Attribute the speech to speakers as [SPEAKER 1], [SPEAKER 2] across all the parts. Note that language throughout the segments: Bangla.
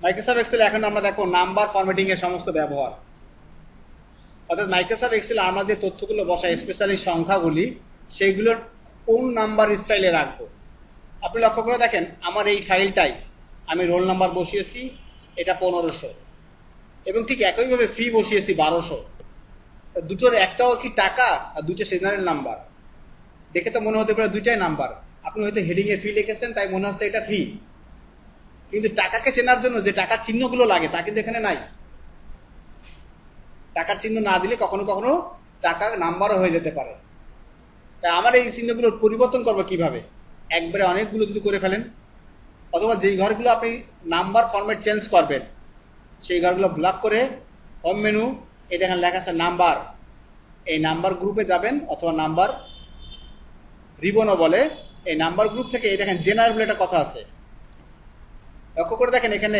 [SPEAKER 1] মাইক্রোসফট এক্সেলে এখন আমরা দেখো নাম্বার ফরম্যাটিং এর সমস্ত ব্যবহার। অর্থাৎ মাইক্রোসফট এক্সেলে আমরা যে তথ্যগুলো বসাই, স্পেশালি সংখ্যাগুলি, সেইগুলোর কোন নাম্বার স্টাইলে রাখবো। আপনি লক্ষ্য করে দেখেন, আমার এই ফাইলটাই আমি রোল নাম্বার বসিয়েছি, এটা 1500, এবং ঠিক একইভাবে ফি বসিয়েছি 1200। দুটোর একটাও কি টাকা আর দুটো সিজনাল নাম্বার, দেখে তো মনে হতে পারে দুইটাই নাম্বার। আপনি হয়তো হেডিংয়ে ফি লিখেছেন, তাই মনে হচ্ছে এটা ফি, কিন্তু টাকাকে চেনার জন্য যে টাকার চিহ্নগুলো লাগে তা কিন্তু এখানে নাই। টাকার চিহ্ন না দিলে কখনো কখনো টাকা নাম্বারও হয়ে যেতে পারে। তাই আমার এই চিহ্নগুলোর পরিবর্তন করবো কিভাবে? একবারে অনেকগুলো যদি করে ফেলেন, অথবা যেই ঘরগুলো আপনি নাম্বার ফরম্যাট চেঞ্জ করবেন সেই ঘরগুলো ব্লক করে হোম মেনু, এই দেখেন লেখা আছে নাম্বার, এই নাম্বার গ্রুপে যাবেন, অথবা নাম্বার রিবনও বলে। এই নাম্বার গ্রুপ থেকে এই দেখেন জেনারেল বলে একটা কথা আছে, লক্ষ্য করে দেখেন এখানে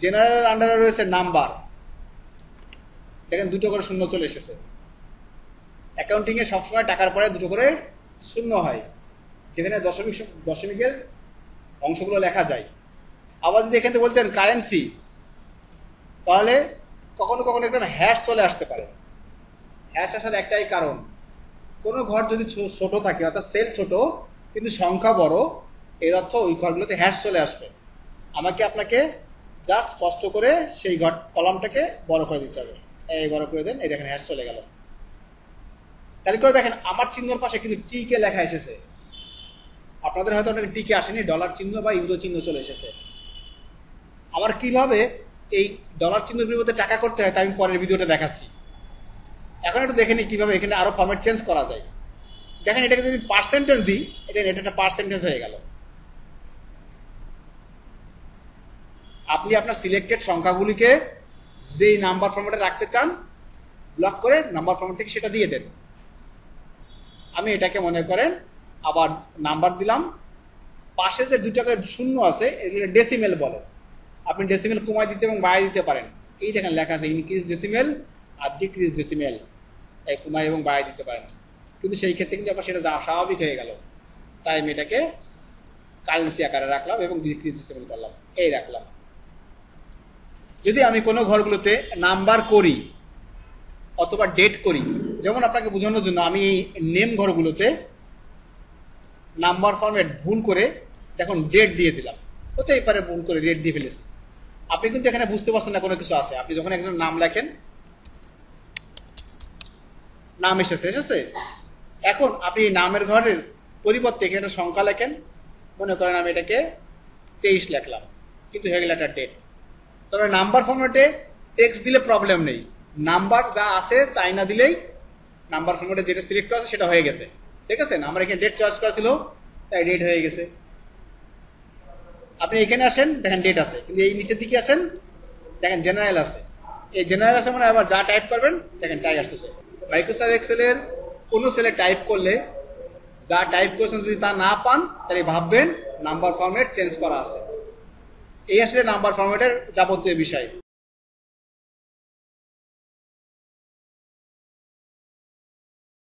[SPEAKER 1] জেনারেল আন্ডারে রয়েছে নাম্বার, দেখেন দুটো করে শূন্য চলে এসেছে। অ্যাকাউন্টিংয়ে সবসময় টাকার পরে দুটো করে শূন্য হয়, যেখানে দশমিকের অংশগুলো লেখা যায়। আবার যদি এখানে বলতেন কারেন্সি, তাহলে কখনো কখনো একটা হ্যাশ চলে আসতে পারে। হ্যাশ আসার একটাই কারণ, কোনো ঘর যদি ছোট থাকে, অর্থাৎ সেল ছোট কিন্তু সংখ্যা বড়, এর অর্থ ওই ঘরগুলোতে হ্যাশ চলে আসবে। আমাকে আপনাকে জাস্ট কষ্ট করে সেই ঘর কলামটাকে বড় করে দিতে হবে। এই বড় করে দেন, এই দেখেন হ্যাশ চলে গেল। তাহলে করে দেখেন আমার চিহ্নর পাশে কিন্তু টি কে লেখা এসেছে। আপনাদের হয়তো অনেক টি কে আসেনি, ডলার চিহ্ন বা ইউরো চিহ্ন চলে এসেছে। আমার কিভাবে এই ডলার চিহ্নের পরিবর্তে টাকা করতে হয় তা আমি পরের ভিডিওটা দেখাচ্ছি। এখন একটু দেখে নিই কীভাবে এখানে আরও ফরম্যাট চেঞ্জ করা যায়। দেখেন এটাকে যদি পার্সেন্টেজ দিই, এটা একটা পার্সেন্টেজ হয়ে গেল। আপনি আপনার সিলেক্টেড সংখ্যাগুলিকে যেই নাম্বার ফরম্যাটে রাখতে চান, ব্লক করে নাম্বার ফরম্যাট থেকে সেটা দিয়ে দেন। আমি এটাকে মনে করেন আবার নাম্বার দিলাম, পাশে যে দুটো করে শূন্য আছে এগুলো ডেসিমেল বলে। আপনি ডেসিমেল কমায় দিতে এবং বাড়িয়ে দিতে পারেন। এই দেখেন লেখা আছে ইনক্রিজ ডেসিমেল আর ডিক্রিজ ডেসিমেল, এই কমায় এবং বাড়িয়ে দিতে পারেন। কিন্তু সেই ক্ষেত্রে কিন্তু আবার সেটা স্বাভাবিক হয়ে গেল, তাই আমি এটাকে কারেন্সি আকারে রাখলাম এবং ডিক্রিজ ডেসিমেল করলাম, এই রাখলাম। যদি আমি কোনো ঘরগুলোতে নাম্বার করি অথবা ডেট করি, যেমন আপনাকে বোঝানোর জন্য আমি এই নেম ঘরগুলোতে নাম্বার ফরম্যাট ভুল করে দেখুন ডেট দিয়ে দিলাম, হতেই পারে ভুল করে ডেট দিয়ে ফেলেছি। আপনি কিন্তু এখানে বুঝতে পারছেন না কোনো কিছু আছে। আপনি যখন একজন নাম লেখেন, নাম এসেছে, এখন আপনি নামের ঘরের পরিবর্তে এখানে একটা সংখ্যা লেখেন, মনে করেন আমি এটাকে 23 লিখলাম, কিন্তু হয়ে গেল একটা ডেট। তবে নাম্বার ফরম্যাটে টেক্সট দিলে প্রবলেম নেই, নাম্বার যা আছে তাই না দিলেই নাম্বার ফরম্যাটে যেটা সিলেক্ট করা আছে সেটা হয়ে গেছে। ঠিক আছে, আমার এখানে ডেট চয়েস করা ছিল তাই ডেট হয়ে গেছে। আপনি এখানে আসেন, দেখেন ডেট আছে, কিন্তু এই নিচের দিকে আসেন, দেখেন জেনারেল আছে। এই জেনারেল আছে মানে আবার যা টাইপ করবেন দেখেন টাইপ আসতেছে। মাইক্রোসফট এক্সেলের কোনো সেলে টাইপ করলে যা টাইপ করেছেন যদি তা না পান, তাহলে ভাববেন নাম্বার ফরম্যাট চেঞ্জ করা আছে। এই আসলে নাম্বার ফরম্যাটের যাবতীয় বিষয়।